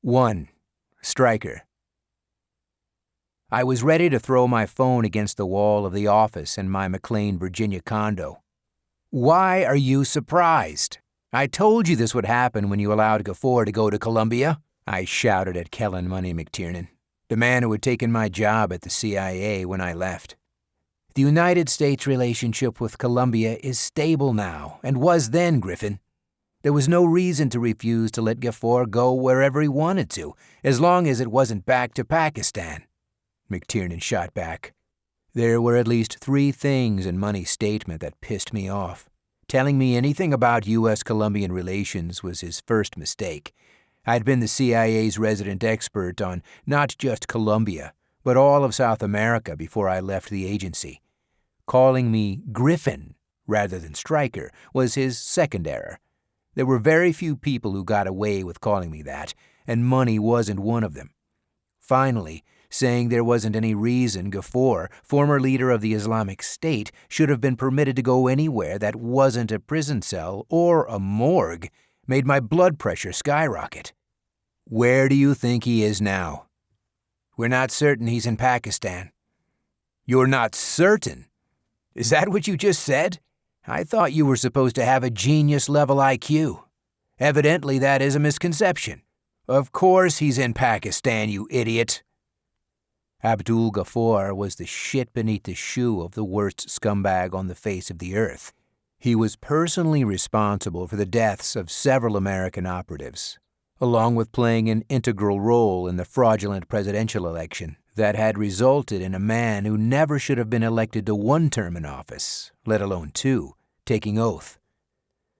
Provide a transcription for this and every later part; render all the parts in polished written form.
1. Stryker. I was ready to throw my phone against the wall of the office in my McLean, Virginia condo. Why are you surprised? I told you this would happen when you allowed Gafford to go to Columbia, I shouted at Kellen Money McTiernan, the man who had taken my job at the CIA when I left. The United States relationship with Colombia is stable now, and was then, Griffin. There was no reason to refuse to let Gafford go wherever he wanted to, as long as it wasn't back to Pakistan. McTiernan shot back. There were at least 3 things in Money's statement that pissed me off. Telling me anything about U.S.-Colombian relations was his first mistake. I'd been the CIA's resident expert on not just Colombia, but all of South America before I left the agency. Calling me Griffin rather than Stryker was his second error. There were very few people who got away with calling me that, and Money wasn't one of them. Finally, saying there wasn't any reason Gafford, former leader of the Islamic State, should have been permitted to go anywhere that wasn't a prison cell or a morgue, made my blood pressure skyrocket. Where do you think he is now? We're not certain he's in Pakistan. You're not certain? Is that what you just said? I thought you were supposed to have a genius-level IQ. Evidently, that is a misconception. Of course he's in Pakistan, you idiot. Abdul Gafford was the shit beneath the shoe of the worst scumbag on the face of the earth. He was personally responsible for the deaths of several American operatives, along with playing an integral role in the fraudulent presidential election that had resulted in a man who never should have been elected to 1 term in office, let alone 2, taking oath.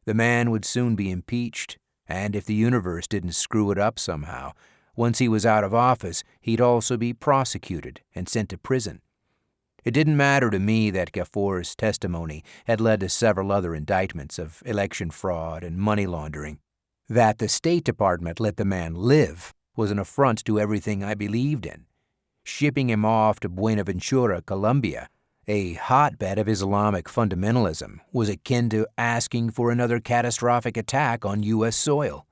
The man would soon be impeached, and if the universe didn't screw it up somehow, once he was out of office, he'd also be prosecuted and sent to prison. It didn't matter to me that Gafford's testimony had led to several other indictments of election fraud and money laundering. That the State Department let the man live was an affront to everything I believed in. Shipping him off to Buenaventura, Colombia, a hotbed of Islamic fundamentalism, was akin to asking for another catastrophic attack on U.S. soil.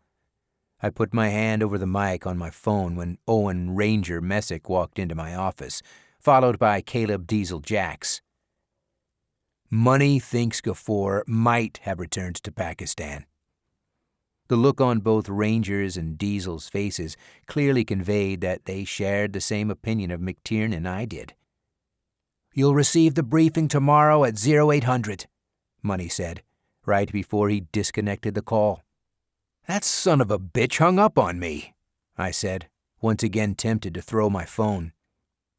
I put my hand over the mic on my phone when Owen Ranger Messick walked into my office, followed by Caleb Diesel Jacks. Money thinks Gafford might have returned to Pakistan. The look on both Ranger's and Diesel's faces clearly conveyed that they shared the same opinion of McTiernan I did. You'll receive the briefing tomorrow at 0800, Money said, right before he disconnected the call. That son of a bitch hung up on me, I said, once again tempted to throw my phone.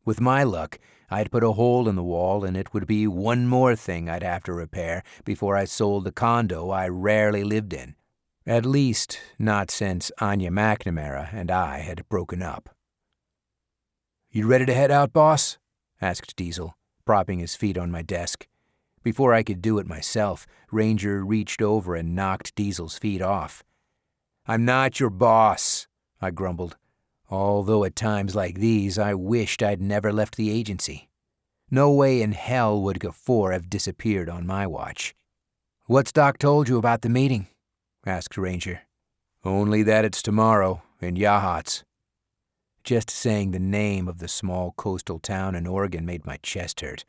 With my luck, I'd put a hole in the wall and it would be one more thing I'd have to repair before I sold the condo I rarely lived in. At least, not since Anya McNamara and I had broken up. You ready to head out, boss? Asked Diesel, propping his feet on my desk. Before I could do it myself, Ranger reached over and knocked Diesel's feet off. I'm not your boss, I grumbled, although at times like these I wished I'd never left the agency. No way in hell would Gafford have disappeared on my watch. What's Doc told you about the meeting? Asked Ranger. Only that it's tomorrow, in Yachats. Just saying the name of the small coastal town in Oregon made my chest hurt.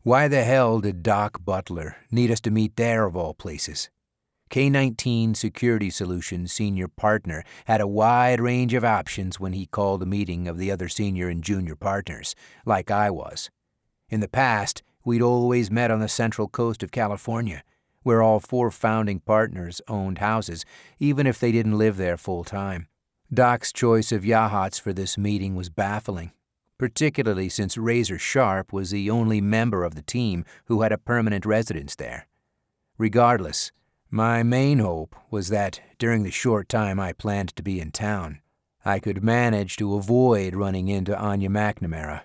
Why the hell did Doc Butler need us to meet there of all places? K19 Security Solutions senior partner had a wide range of options when he called a meeting of the other senior and junior partners, like I was. In the past, we'd always met on the central coast of California, where all 4 founding partners owned houses, even if they didn't live there full-time. Doc's choice of Yachats for this meeting was baffling, particularly since Razor Sharp was the only member of the team who had a permanent residence there. Regardless, my main hope was that, during the short time I planned to be in town, I could manage to avoid running into Anya McNamara.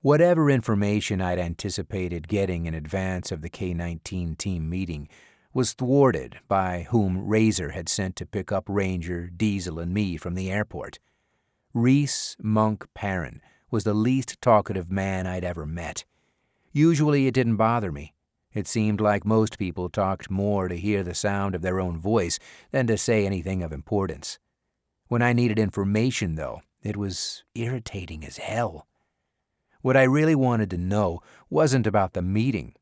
Whatever information I'd anticipated getting in advance of the K19 team meeting was thwarted by whom Razor had sent to pick up Ranger, Diesel, and me from the airport. Reese Monk Perrin was the least talkative man I'd ever met. Usually it didn't bother me. It seemed like most people talked more to hear the sound of their own voice than to say anything of importance. When I needed information, though, it was irritating as hell. What I really wanted to know wasn't about the meeting.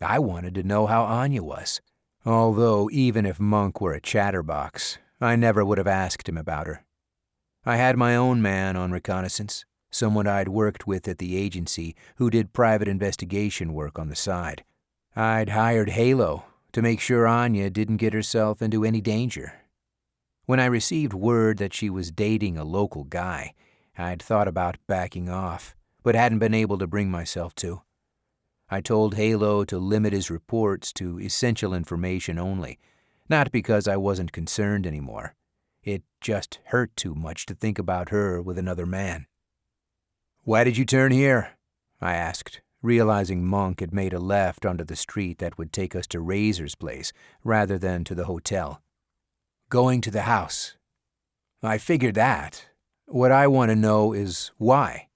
I wanted to know how Anya was. Although, even if Monk were a chatterbox, I never would have asked him about her. I had my own man on reconnaissance, someone I'd worked with at the agency who did private investigation work on the side. I'd hired Halo to make sure Anya didn't get herself into any danger. When I received word that she was dating a local guy, I'd thought about backing off, but hadn't been able to bring myself to. I told Halo to limit his reports to essential information only, not because I wasn't concerned anymore. It just hurt too much to think about her with another man. "Why did you turn here?" I asked, realizing Monk had made a left onto the street that would take us to Razor's place rather than to the hotel. "Going to the house." "I figured that. What I want to know is why."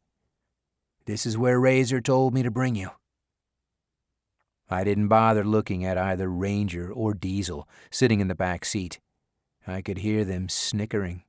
"This is where Razor told me to bring you." I didn't bother looking at either Ranger or Diesel sitting in the back seat. I could hear them snickering.